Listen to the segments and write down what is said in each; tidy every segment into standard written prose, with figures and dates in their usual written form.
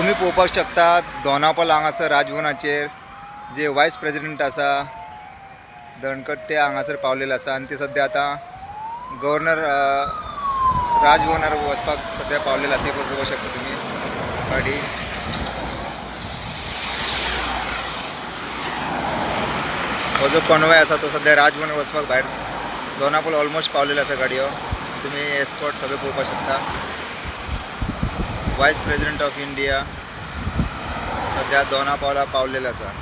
तुम्ही पळोवपाक शकता दोनापावल हांगासर राजभवनाचेर जे वायस प्रेसिडेंट आसा धनकट्टे हांगासर पावलेले आसा आनी ते सद्या आतां गव्हर्नर राजभवनार वचपाक सद्या पावलेले आसा. पळोवपाक शकता तुम्ही गाडी. हो जो कॉन्वॉय आसा तो सद्या राजभवनार वचपाक भायर दोनापावल ऑलमोस्ट पावलेलो आसा गाडयो. तुम्ही एस्कॉर्ट सगळे पळोवपाक शकता. वायस प्रेसिडेंट ऑफ इंडिया सद्या दोनापावला पावलेलो आसा.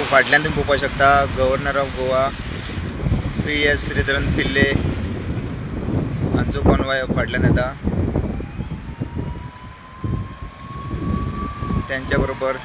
फाटल्यान तुम्ही पळोवपाक शकता governor of Goa PS Sreedharan पिल्ले हांचो कॉन्वॉय फाटल्यान येता. त्यांच्या बरोबर